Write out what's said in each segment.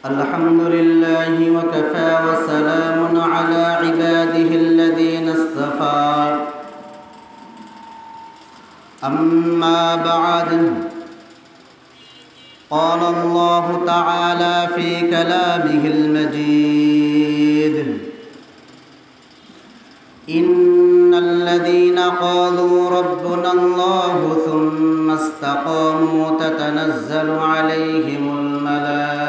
الحمد لله وكفى وسلام على عباده الذين اصطفى أما بعد قال الله تعالى في كلامه المجيد إن الذين قالوا ربنا الله ثم استقاموا تتنزل عليهم الملائكة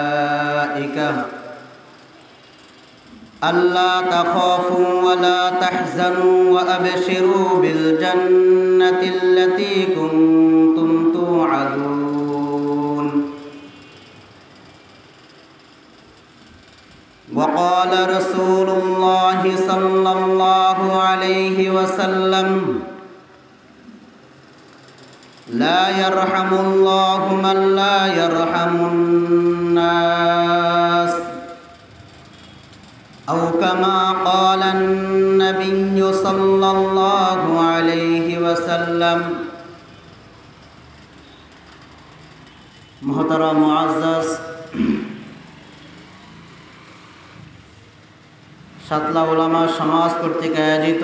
ألا تخافوا ولا تحزنوا وأبشروا بالجنة التي كنتم توعدون وقال رسول الله صلى الله عليه وسلم لا يرحم الله من لا يرحم الناس أو كما قال النبي صلى الله عليه وسلم محترم معزز সাতলা উলামা সমাজ কর্তৃক আয়োজিত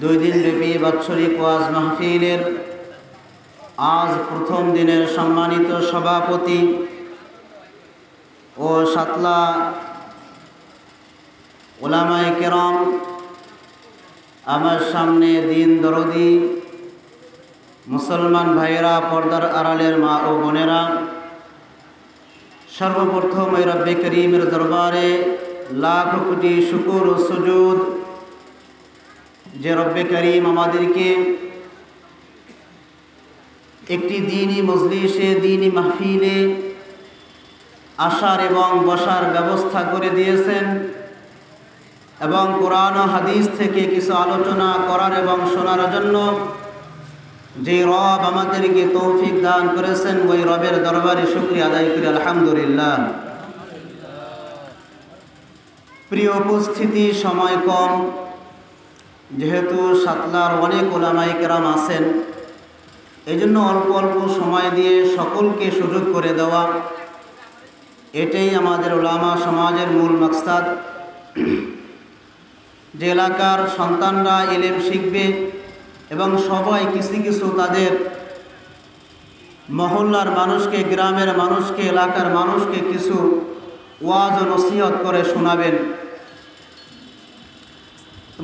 2 দিনব্যাপী বাৎসরিক ওয়াজ মাহফিলের আজ প্রথম দিনের সম্মানিত সভাপতি ও সাতলা উলামায়ে কেরাম, আমার সামনে দিন দরদি মুসলমান ভাইয়েরা, পর্দার আড়ালের মা ও বোনেরা, সর্বপ্রথম ওই রব্বে করিমের দরবারে লাখ কোটি শুকর ও সুজুদ যে রব্বে করিম আমাদেরকে একটি দ্বীনি মজলিসে, দ্বীনি মাহফিলে আসার এবং বসার ব্যবস্থা করে দিয়েছেন এবং কোরআন ও হাদিস থেকে কিছু আলোচনা করার এবং শোনার জন্য যে রব আমাদেরকে তৌফিক দান করেছেন, ওই রবের দরবারে শুকরিয়া আদায় করি আলহামদুলিল্লাহ। প্রিয় উপস্থিতি, সময় কম, যেহেতু সাতলার অনেক উলামায়ে কেরাম আছেন, এই জন্য অল্প অল্প সময় দিয়ে সকলকে সুযোগ করে দেওয়া, এটাই আমাদের উলামা সমাজের মূল মাকসাদ। যে এলাকার সন্তানরা ইলম শিখবে এবং সবাই কিছু কিছু তাদের মহল্লার মানুষকে, গ্রামের মানুষকে, এলাকার মানুষকে কিছু ওয়াজ ও নসিহত করে শোনাবেন।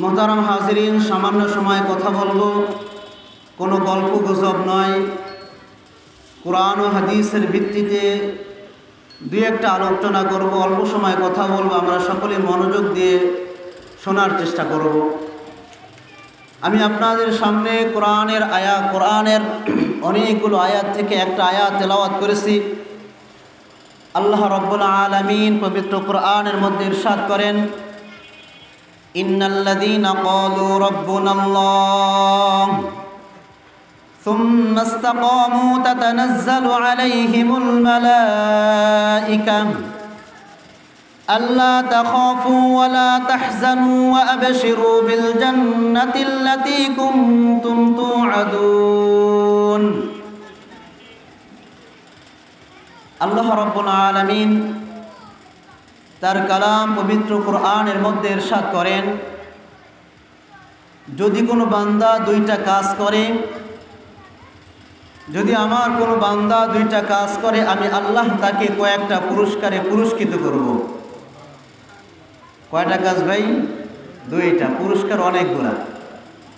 মোহতারাম হাজিরিন, সামান্য সময় কথা বলবো, কোনো গল্প গুজব নয়। কোরআন ও হাদিসের ভিত্তিতে 2-1টা আলোচনা করব, অল্প সময় কথা বলবো, আমরা সকলে মনোযোগ দিয়ে শোনার চেষ্টা করব। আমি আপনাদের সামনে কোরআনের অনেকগুলো আয়াত থেকে একটা আয়াত তেলাওয়াত করেছি। আল্লাহ রাব্বুল আলামিন পবিত্র কোরআনের মধ্যে ইরশাদ করেন, ইন্নাল্লাযীনা ক্বালু রাব্বুনাল্লাহ সুম্মা ইসতাকামু তাতানাজ্জালু আলাইহিমুল মালায়েকা ألا تخافوا ولا تحزنوا وأبشروا بالجنة التي كنتم توعدون। আল্লাহ রাব্বুল আলামিন তার কালাম পবিত্র কোরআনের মধ্যে ইরশাদ করেন, যদি কোনো বান্দা 2টা কাজ করে, যদি আমার কোনো বান্দা 2টা কাজ করে, আমি আল্লাহ তাকে কয়েকটা পুরস্কারে পুরস্কৃত করব। কয়টা কাজ ভাই? 2টা। পুরস্কার অনেকগুলা।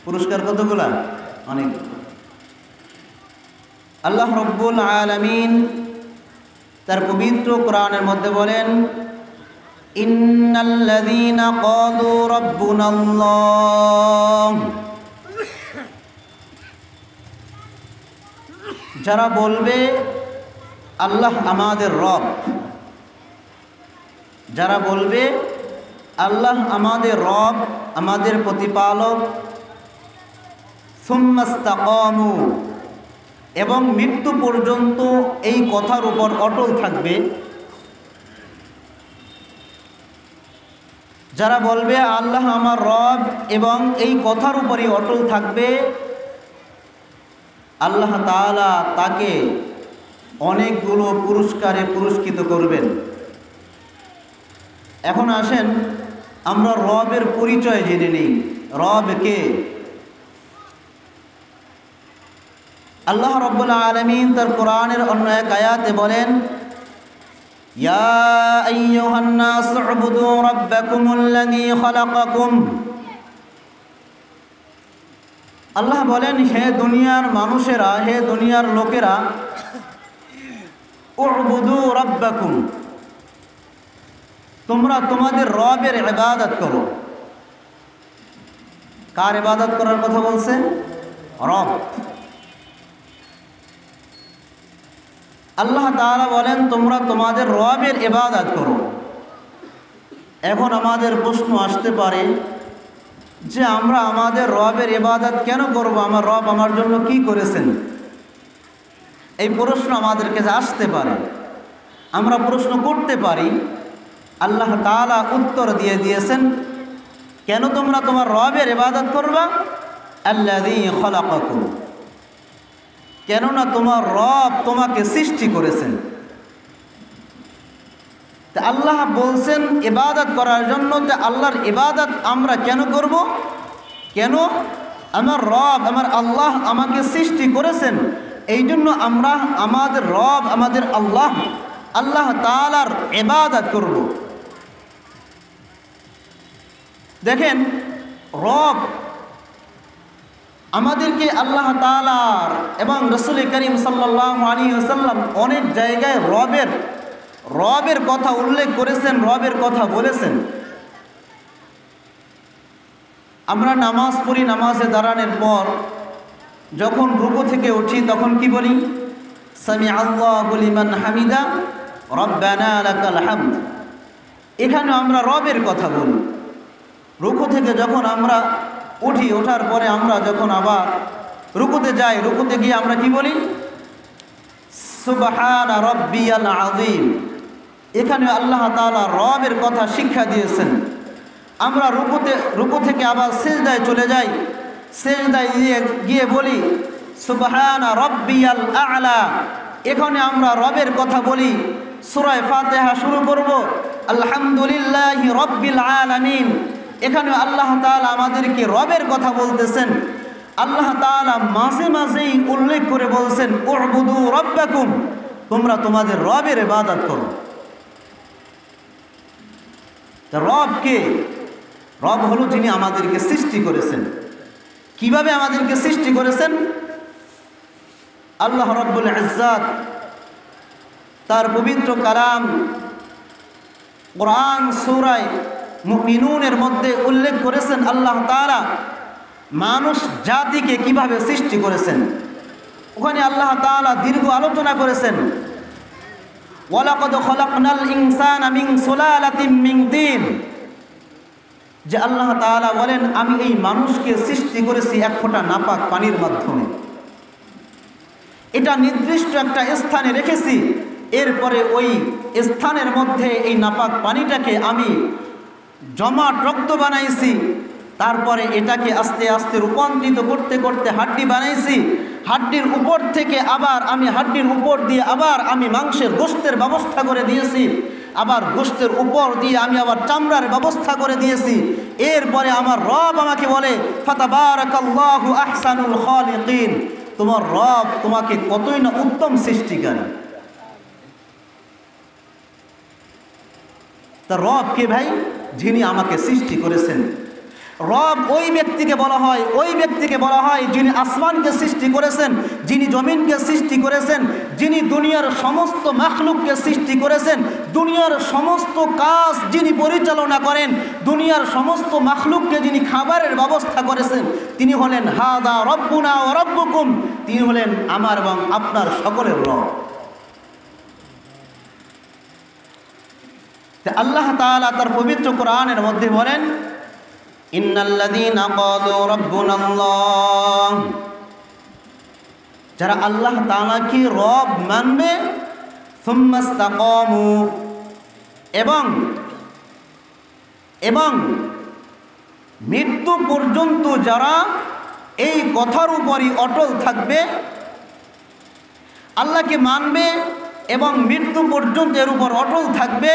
পুরস্কার কতগুলা? অনেকগুলা। আল্লাহ রাব্বুল আলামিন তার পবিত্র কোরআনের মধ্যে বলেন, ইন্নাল্লাযীনা ক্বালু রাব্বুনাল্লাহ, যারা বলবে আল্লাহ আমাদের রব, যারা বলবে আল্লাহ আমাদের রব, আমাদের প্রতিপালক, সুম্মা ইসতাকামু, এবং মৃত্যু পর্যন্ত এই কথার উপর অটল থাকবে। যারা বলবে আল্লাহ আমার রব এবং এই কথার উপরই অটল থাকবে, আল্লাহ তাআলা তাকে অনেকগুলো পুরস্কারে পুরস্কৃত করবেন। এখন আসেন আমরা রবের পরিচয় জেনে নিই। রব কে? আল্লাহ রাব্বুল আলামিন তার কোরআনের অন্য এক আয়াতে বলেন, ইয়া আইয়ুহান নাস উবুদু রাব্বাকুমুল্লাযী খালাকাকুম। আল্লাহ বলেন, হে দুনিয়ার মানুষেরা, হে দুনিয়ার লোকেরা, উবুদু রাব্বাকুম, তোমরা তোমাদের রবের ইবাদত করো। কার ইবাদত করার কথা বলছেন? রব। আল্লাহ তাআলা বলেন তোমরা তোমাদের রবের ইবাদত করো। এখন আমাদের প্রশ্ন আসতে পারে যে আমরা আমাদের রবের ইবাদত কেন করব? আমার রব আমার জন্য কি করেছেন? এই প্রশ্ন আমাদের কাছে আসতে পারে, আমরা প্রশ্ন করতে পারি। আল্লাহ তাআলা উত্তর দিয়ে দিয়েছেন, কেন তোমরা তোমার রবের ইবাদত করবা? আল্লাযী খালাকাকুম, কেননা তোমার রব তোমাকে সৃষ্টি করেছেন। তা আল্লাহ বলছেন ইবাদত করার জন্য। তা আল্লাহর ইবাদত আমরা কেন করব? কেন? আমার রব, আমার আল্লাহ আমাকে সৃষ্টি করেছেন, এই জন্য আমরা আমাদের রব, আমাদের আল্লাহ, আল্লাহ তাআলার ইবাদত করব। দেখেন, রব আমাদেরকে আল্লাহ তাআলার এবং রাসূল করিম সাল্লাল্লাহু আলাইহি ওয়াসাল্লাম অনেক জায়গায় রবের কথা উল্লেখ করেছেন, রবের কথা বলেছেন। আমরা নামাজ পড়ি, নামাজে দাঁড়ানোর পর যখন রুকু থেকে উঠি তখন কি বলি? সামিআল্লাহু লিমান হামিদা রব্বানা লাকাল হামদ। এখানে আমরা রবের কথা বলি। রুকু থেকে যখন আমরা উঠি, ওঠার পরে আমরা যখন আবার রুকুতে যাই, রুকুতে গিয়ে আমরা কি বলি? সুবহানা রাব্বিয়াল আযীম। এখানে আল্লাহ তাআলা রবের কথা শিক্ষা দিয়েছেন। আমরা রুকু থেকে আবার সিজদায় চলে যাই, সিজদায় গিয়ে বলি সুবহানা রাব্বিয়াল আ'লা। এখানে আমরা রবের কথা বলি। সূরা ফাতিহা শুরু করব আলহামদুলিল্লাহি রাব্বিল আলামিন। এখানে আল্লাহ তাআলা আমাদেরকে রবের কথা বলতেছেন। আল্লাহ তাআলা মাঝে মাঝেই উল্লেখ করে বলছেন উবুদু রাব্বাকুম, তোমরা তোমাদের রবের ইবাদত করো। তা রব কে? রব হলো যিনি আমাদেরকে সৃষ্টি করেছেন। কিভাবে আমাদেরকে সৃষ্টি করেছেন? আল্লাহ রাব্বুল ইজ্জাত তার পবিত্র কালাম কোরআন সূরা মুমিনুনের মধ্যে উল্লেখ করেছেন আল্লাহ তাআলা মানুষ জাতিকে কিভাবে সৃষ্টি করেছেন। ওখানে আল্লাহ তাআলা দীর্ঘ আলোচনা করেছেন। ওয়ালাকাদ খালাকনাল ইনসানা মিন সুলালাতিন মিন তিন, যে আল্লাহ তাআলা বলেন আমি এই মানুষকে সৃষ্টি করেছি এক ফোঁটা নাপাক পানির মাধ্যমে। এটা নির্দিষ্ট একটা স্থানে রেখেছি, এরপরে ওই স্থানের মধ্যে এই নাপাক পানিটাকে আমি জমাট রক্ত বানাইছি। তারপরে এটাকে আস্তে আস্তে রূপান্তরিত করতে করতে হাড্ডি বানাইছি। হাড্ডির উপর থেকে আবার আমি হাড্ডির উপর দিয়ে আবার আমি মাংসের গোশতের ব্যবস্থা করে দিয়েছি। আবার গোশতের উপর দিয়ে আমি আবার চামড়ার ব্যবস্থা করে দিয়েছি। এরপরে আমার রব আমাকে বলে ফাতাবারাকাল্লাহু আহসানুল খালিকিন, তোমার রব তোমাকে কতই না উত্তম সৃষ্টিকারী। তা রব কে ভাই? যিনি আমাকে সৃষ্টি করেছেন। রব ওই ব্যক্তিকে বলা হয় যিনি আসমানকে সৃষ্টি করেছেন, যিনি জমিনকে সৃষ্টি করেছেন, যিনি দুনিয়ার সমস্ত মাখলুককে সৃষ্টি করেছেন, দুনিয়ার সমস্ত কাজ যিনি পরিচালনা করেন, দুনিয়ার সমস্ত মাখলুককে যিনি খাবারের ব্যবস্থা করেছেন, তিনি হলেন হাদা রব্বুনা ওয়া রব্বুকুম, তিনি হলেন আমার এবং আপনার সকলের রব। আল্লাহ তাআলা তার পবিত্র কোরআনের মধ্যে বলেন ইন্নাল্লাযীনা ক্বালু রাব্বুনাল্লাহ, যারা আল্লাহ তাআলাকে রব মানবে, সুম্মা ইসতাকামু, এবং মৃত্যু পর্যন্ত যারা এই কথার উপরই অটল থাকবে, আল্লাহকে মানবে এবং মৃত্যু পর্যন্ত এর উপর অটল থাকবে।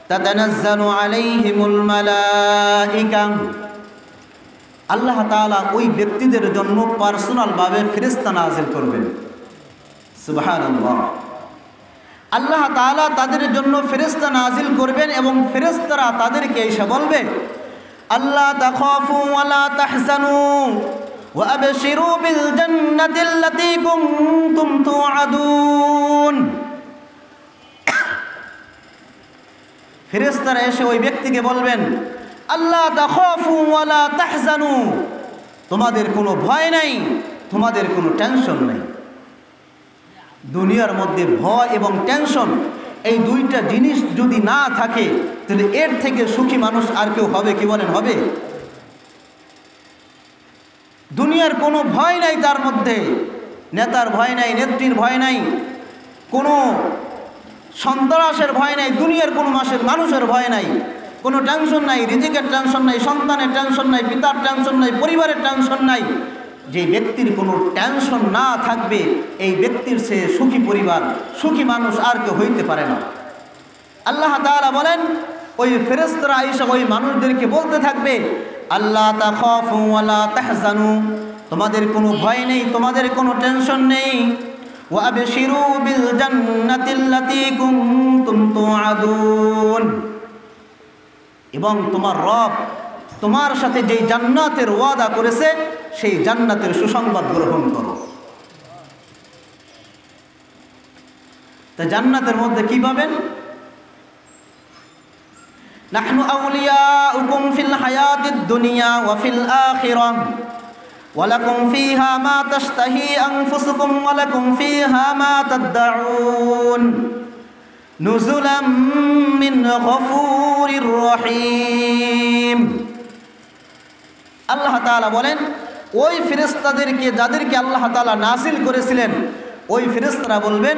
তাতানাজ্জালু আলাইহিমুল মালাইকা, আল্লাহ তাআলা ওই ব্যক্তিদের জন্য পার্সোনালভাবে ফেরেশতা নাযিল করবেন। সুবহানাল্লাহ। আল্লাহ তাআলা তাদের জন্য ফেরেশতা নাযিল করবেন এবং ফেরেশতারা তাদেরকে এসে বলবে, আল্লাহ তাখাফু ওয়া লা তাহজানু ওয়া আবশিরু বিল জান্নাতিল্লাতী কুনতুম তুআদুন। ফেরেশতারা এসে ওই ব্যক্তিকে বলবেন, আল্লাহ তাখাফু ওয়া লা তাহজানু, তোমাদের কোনো ভয় নাই, তোমাদের কোনো টেনশন নাই। দুনিয়ার মধ্যে ভয় এবং টেনশন, এই দুইটা জিনিস যদি না থাকে তাহলে এর থেকে সুখী মানুষ আর কেউ হবে কি বলেন? হবে? দুনিয়ার কোনো ভয় নাই, তার মধ্যে নেতার ভয় নাই, নেত্রীর ভয় নাই, কোনো সন্ত্রাসের ভয় নাই, দুনিয়ার কোনো মানুষের ভয় নাই, কোনো টেনশন নাই, রিজিকের টেনশন নাই, সন্তানের টেনশন নাই, পিতার টেনশন নাই, পরিবারের টেনশন নাই। যে ব্যক্তির কোনো টেনশন না থাকবে, এই ব্যক্তির সে সুখী পরিবার, সুখী মানুষ আর কেউ হইতে পারে না। আল্লাহ তাআলা বলেন, ওই ফেরেশতারা আয়েশা ওই মানুষদেরকে বলতে থাকবে, আল্লাহ তাখাফু ওয়া লা তাহজানু, তোমাদের কোনো ভয় নেই, তোমাদের কোনো টেনশন নেই। ওয়া আবশিরু বিল জান্নাতিল্লাতী কুনতুম তুআদুন, এবং তোমার রব তোমার সাথে যেই জান্নাতের ওয়াদা করেছে সেই জান্নাতের সুসংবাদ গ্রহণ করো। তা জান্নাতের মধ্যে কি পাবেন? নাহনু আউলিয়াউকুম ফিল হায়াতিদ দুনিয়া ওয়া ফিল আখিরাহ ওয়া লাকুম ফিহা মা তাশতাহি আনফুসুকুম ওয়া লাকুম ফিহা মা তাদউন নুজুলাম মিন গফুরির রহিম। আল্লাহ তাআলা বলেন, ওই ফেরেশতাদেরকে যাদেরকে আল্লাহ তাআলা নাযিল করেছিলেন, ওই ফেরেশতারা বলবেন,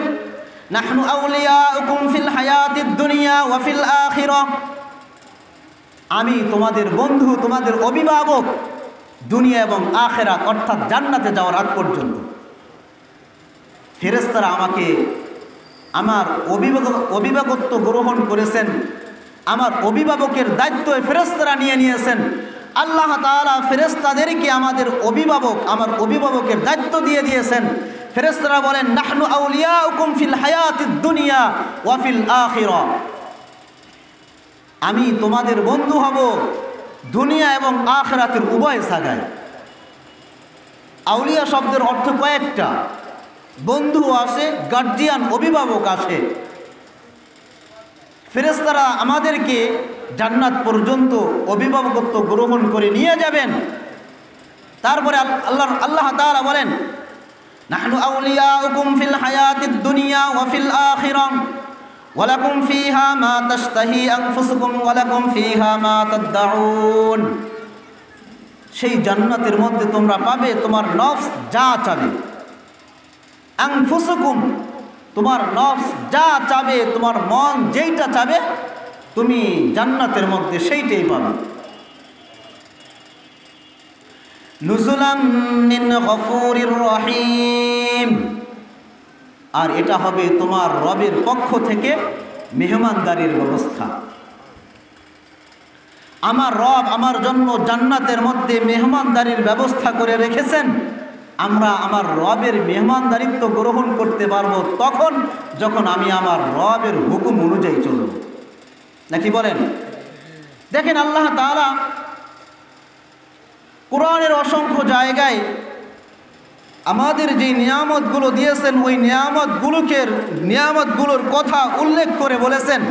নাহনু আউলিয়াউকুম ফিল হায়াতিদ দুনিয়া ওয়া ফিল আখিরাহ, আমি তোমাদের বন্ধু, তোমাদের অভিভাবক দুনিয়া এবং আখিরাত অর্থাৎ জান্নাতে যাওয়ার আগ পর্যন্ত। ফেরেশতারা আমাকে আমার অভিভাবকত্ব গ্রহণ করেছেন, আমার অভিভাবকের দায়িত্ব ফেরেশতারা নিয়েছেন। আল্লাহ তাআলা ফেরেশতাদেরকে আমাদের অভিভাবক, আমার অভিভাবকের দায়িত্ব দিয়ে দিয়েছেন। ফেরেশতারা বলেন, নাহনু আউলিয়াউকুম ফিল হায়াতিদ দুনিয়া ওয়া ফিল আখিরাহ, আমি তোমাদের বন্ধু হব দুনিয়া এবং আখিরাতের উভয় জায়গায়। আউলিয়া শব্দের অর্থ কয়েকটা, বন্ধু আসে, গার্জিয়ান অভিভাবক আসে। ফেরেশতারা আমাদেরকে জান্নাত পর্যন্ত অভিভাবকত্ব গ্রহণ করে নিয়ে যাবেন। তারপরে আল্লাহ তাআলা বলেন, নাহনু আউলিয়াউকুম ফিল হায়াতিদ দুনিয়া ওয়া ফিল আখিরাহ ওয়া লাকুম ফিহা মা তাশতাহি আনফুসুকুম ওয়া লাকুম ফিহা মা তাদউন। সেই জান্নাতের মধ্যে তোমরা পাবে তোমার নফস যা চাবে, আনফুসুকুম, তোমার নফস যা চাবে, তোমার মন যেইটা চাবে তুমি জান্নাতের মধ্যে সেইটাই পাবে। নুজুলাম মিন গফুরির রহিম, আর এটা হবে তোমার রবের পক্ষ থেকে মেহমানদারির ব্যবস্থা। আমার রব আমার জন্য জান্নাতের মধ্যে মেহমানদারির ব্যবস্থা করে রেখেছেন। আমরা আমার রবের মেহমানদারিত্ব গ্রহণ করতে পারবো তখন যখন আমি আমার রবের হুকুম অনুযায়ী চলব, নাকি বলেন? দেখেন, আল্লাহ তাআলা কোরআনের অসংখ্য জায়গায় আমাদের যে নিয়ামতগুলো দিয়েছেন ওই নিয়ামতগুলোর কথা উল্লেখ করে বলেছেন,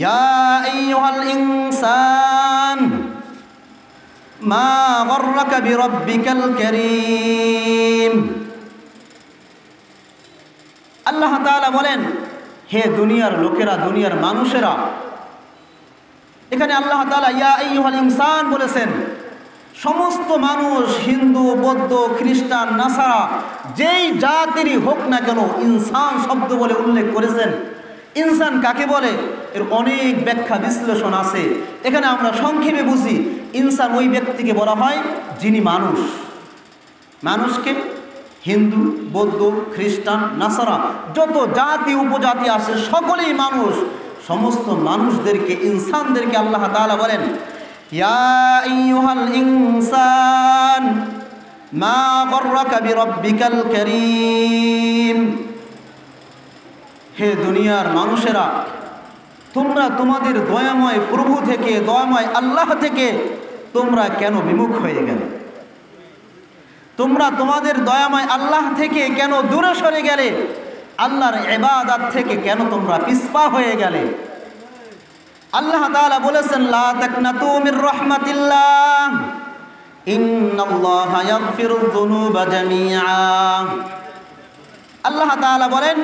ইয়া আইয়ুহাল ইনসান মা গররাকা বিরাব্বিকাল কারীম। আল্লাহ তাআলা বলেন, হে দুনিয়ার লোকেরা, দুনিয়ার মানুষেরা। এখানে আল্লাহ তাআলা ইয়া আইয়ুহাল ইনসান বলেছেন। সমস্ত মানুষ, হিন্দু, বৌদ্ধ, খ্রিস্টান, নাসারা, যেই জাতিরই হোক না কেন, ইনসান শব্দ বলে উল্লেখ করেছেন। ইনসান কাকে বলে এর অনেক ব্যাখ্যা বিশ্লেষণ আছে। এখানে আমরা সংক্ষেপে বুঝি, ইনসান ওই ব্যক্তিকে বলা হয় যিনি মানুষ। মানুষকে হিন্দু, বৌদ্ধ, খ্রিস্টান, নাসারা, যত জাতি উপজাতি আছে সকলেই মানুষ। সমস্ত মানুষদেরকে, ইনসানদেরকে আল্লাহ তাআলা বলেন, ইয়া আইয়ুহাল ইনসান মা গররাকা বিরব্বিকাল কারীম। হে দুনিয়ার মানুষেরা, তোমরা তোমাদের দয়াময় প্রভু থেকে, দয়াময় আল্লাহ থেকে তোমরা কেন বিমুখ হয়ে গেলে? তোমরা তোমাদের দয়াময় আল্লাহ থেকে কেন দূরে সরে গেলে? আল্লাহর ইবাদত থেকে কেন তোমরা পিছপা হয়ে গেলে? আল্লাহ তাআলা বলেছেন, লা তাকনাতু মির রাহমাতিল্লাহ ইন্নাল্লাহা ইয়াগফিরুয যুনুবা জামিআ। আল্লাহ তাআলা বলেন,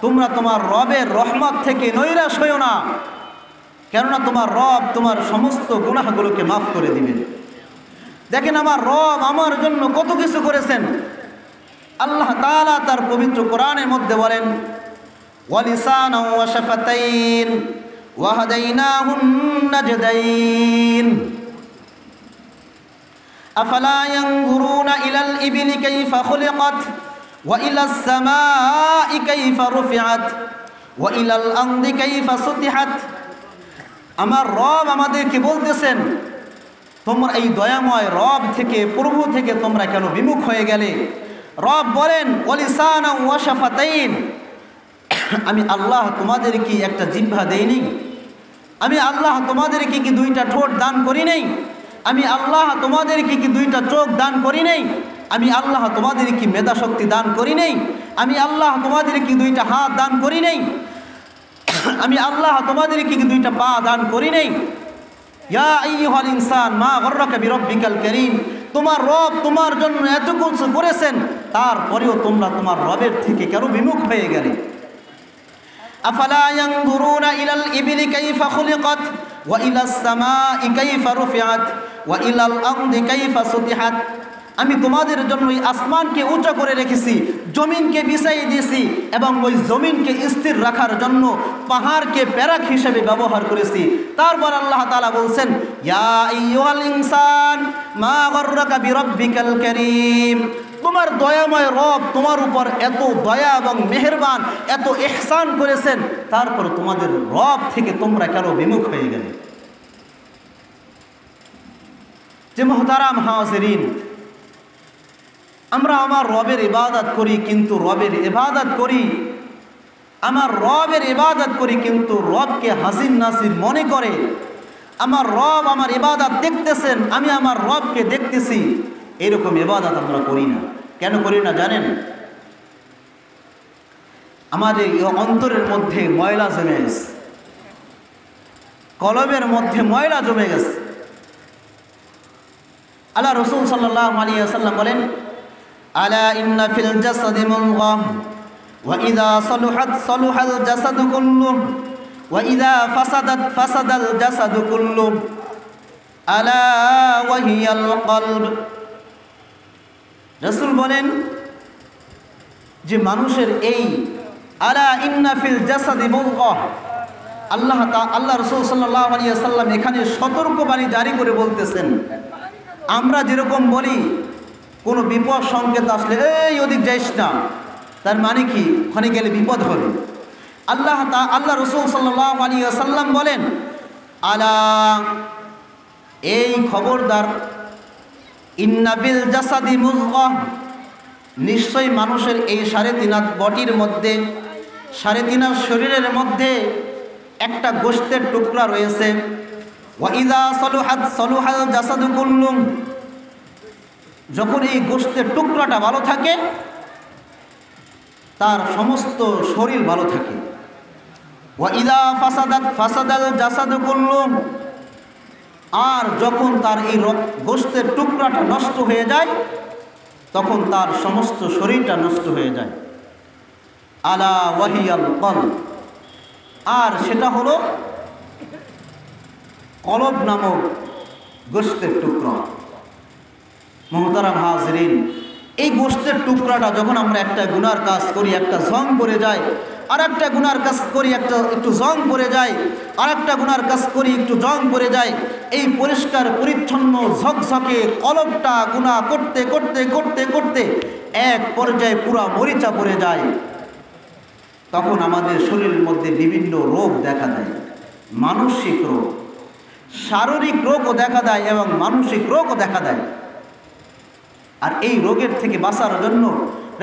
তোমরা তোমার রবের রহমত থেকে নৈরাশ হইও না, কেননা তোমার রব তোমার সমস্ত গুনাহগুলোকে মাফ করে দিবেন। দেখেন আমার রব আমার জন্য কত কিছু করেছেন। আল্লাহ তাআলা তার পবিত্র কোরআনের মধ্যে বলেন, ওয়ালিসানা ওয়া শাফাতাইন ওয়া হাদাইনাহুন নাজদাইন আফালা ইয়ানজুরুনা ইলাল ইবলি কাইফা খুলিকাত ওয়া ইলাস সামাই কাইফা রুফিআত ওয়া ইলাল আরদি কাইফা সুতিহাত। আমার রব আমাদেরকে বলতেছেন, তোমরা এই দয়াময় রব থেকে, প্রভু থেকে তোমরা কেন বিমুখ হয়ে গেলে? রব বলেন, ওয়ালিসানা ওয়া শাফাতাইন, আমি আল্লাহ তোমাদের কি একটা জিহ্বা দেইনি? আমি আল্লাহ তোমাদেরকে কি দুইটা ঠোঁট দান করি নাই? আমি আল্লাহ তোমাদেরকে কি দুইটা চোখ দান করি নাই? আমি আল্লাহ তোমাদের কি মেধা শক্তি দান করি নাই? আমি আল্লাহ তোমাদের কি দুইটা হাত দান করি নাই? আমি আল্লাহ তোমাদের কি দুইটা পা দান করি নাই? ইয়া আইয়ুহাল ইনসান মা গররাকা বিরব্বিকাল কারীম। তোমার রব তোমার জন্য এত কিছু করেছেন, তারপরেও তোমরা তোমার রবের থেকে কেন বিমুখ হয়ে গেলে? আফালা ইয়ানজুরুনা ইলাল ইবলি কাইফা খুলিকাত ওয়া ইলাস সামাই কাইফা রুফিআত ওয়া ইলাল আরদি কাইফা সুতিহাত। আমি তোমাদের জন্য ওই আসমানকে উঁচু করে রেখেছি, জমিনকে বিছাই দিয়েছি, এবং ওই জমিনকে স্থির রাখার জন্য পাহাড়কে প্যারাক হিসেবে ব্যবহার করেছি। তারপর আল্লাহ তাআলা বলছেন, ইয়া আইয়ুহাল ইনসান মা গররাকা বিরব্বিকাল কারীম। তোমার দয়াময় রব তোমার উপর এত দয়া এবং মেহেরবান, এত ইহসান করেছেন, তারপর তোমাদের রব থেকে তোমরা কেন বিমুখ হয়ে গেলে? যে মুহতারাম হাজিরিন, আমরা আমার রবের ইবাদত করি, কিন্তু রবের ইবাদত করি, আমার রবের ইবাদত করি, কিন্তু রবকে হাসিন নাসির মনে করে। আমার রব আমার ইবাদত দেখতেছেন, আমি আমার রবকে দেখতেছি, এরকম ইবাদত আমরা করি না। কেন করি না জানেন? আমাদের অন্তরের মধ্যে ময়লা জমে গেছে, কলবের মধ্যে ময়লা জমে গেছে। আল্লাহ রাসূল সাল্লাল্লাহু আলাইহি ওয়াসাল্লাম বলেন, আলা ইন্না ফিল জাসাদি মুদগাহ ওয়া ইযা সালুহাত সালুহাল জাসাদু কুল্লুহু ওয়া ইযা ফাসাদাত ফাসাদাল জাসাদু কুল্লুহু আলা ওয়া হিয়াল কলব। রাসূল বলেন যে মানুষের এই আলা ইন্না ফিল জাসাদি মুদগাহ, আল্লাহ রাসূল সাল্লাল্লাহু আলাইহি ওয়াসাল্লাম এখানে সতর্কবাণী জারি করে বলতেছেন। আমরা যেরকম বলি কোনো বিপদ সংকেত আসলে এই ওদিক যাইস না, তার মানে কি ওখানে গেলে বিপদ হবে। আল্লাহ রাসূল সাল্লাল্লাহু আলাইহি ওয়াসাল্লাম বলেন, আলা, এই খবরদার, ইন্না বিল জাসাদি মুদগাহ, নিশ্চয়ই মানুষের এই 3.5 বডির মধ্যে, 3.5 শরীরের মধ্যে একটা গোশতের টুকরা রয়েছে। ওয়া ইযা সালুহাত সালুহাল জাসাদু কুল্লুহু, যখন এই গোশতের টুকরাটা ভালো থাকে তার সমস্ত শরীর ভালো থাকে। ওয়া ইযা ফাসাদাত ফাসাদাল জাসাদু কুল্লুহু, আর যখন তার এই গোশতের টুকরাটা নষ্ট হয়ে যায় তখন তার সমস্ত শরীরটা নষ্ট হয়ে যায়। আলা ওয়াহিয়াল কলব, আর সেটা হলো কলব নামক গোশতের টুকরা। মুহতারাম হাজিরিন, এই গোশতের টুকরাটা যখন আমরা একটা গুনার কাজ করি, একটা জং পড়ে যায়, আর একটা গুনার কাজ করি, একটু জং পড়ে যায়, আর একটা গুনার কাজ করি, একটু জং পড়ে যায়, এই পরিষ্কার পরিচ্ছন্ন ঝকঝকে কলবটা গুনাহ করতে করতে করতে করতে এক পর্যায়ে পুরা মরিচা পড়ে যায়, তখন আমাদের শরীরের মধ্যে বিভিন্ন রোগ দেখা দেয়, মানসিক রোগ, শারীরিক রোগও দেখা দেয় এবং মানসিক রোগও দেখা দেয়। আর এই রোগের থেকে বাঁচার জন্য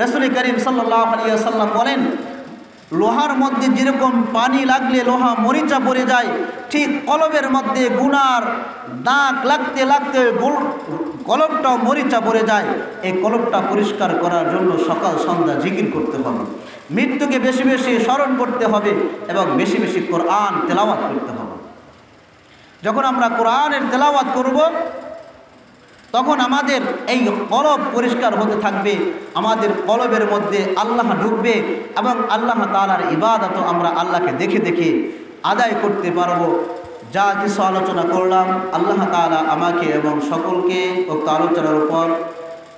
রাসূল করিম সাল্লাল্লাহু আলাইহি ওয়াসাল্লাম বলেন, লোহার মধ্যে যেরকম পানি লাগলে লোহা মরিচা পড়ে যায়, ঠিক কলবের মধ্যে গুনার দাগ লাগতে লাগতে কলবটাও মরিচা পড়ে যায়। এই কলবটা পরিষ্কার করার জন্য সকাল সন্ধ্যা জিকির করতে হবে, মৃত্যুকে বেশি বেশি স্মরণ করতে হবে এবং বেশি বেশি কোরআন তেলাওয়াত করতে হবে। যখন আমরা কোরআনের তেলাওয়াত করব, তখন আমাদের এই কলব পরিষ্কার হতে থাকবে, আমাদের কলবের মধ্যে আল্লাহ ঢুকবে এবং আল্লাহ তাআলার ইবাদত আমরা আল্লাহকে দেখে দেখে আদায় করতে পারব। যা কিছু আলোচনা করলাম, আল্লাহ তাআলা আমাকে এবং সকলকে উক্ত আলোচনার উপর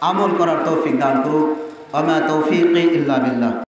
আমল করার তৌফিক দান করুক। ওয়া মা তৌফিকি ইল্লা বিল্লাহ।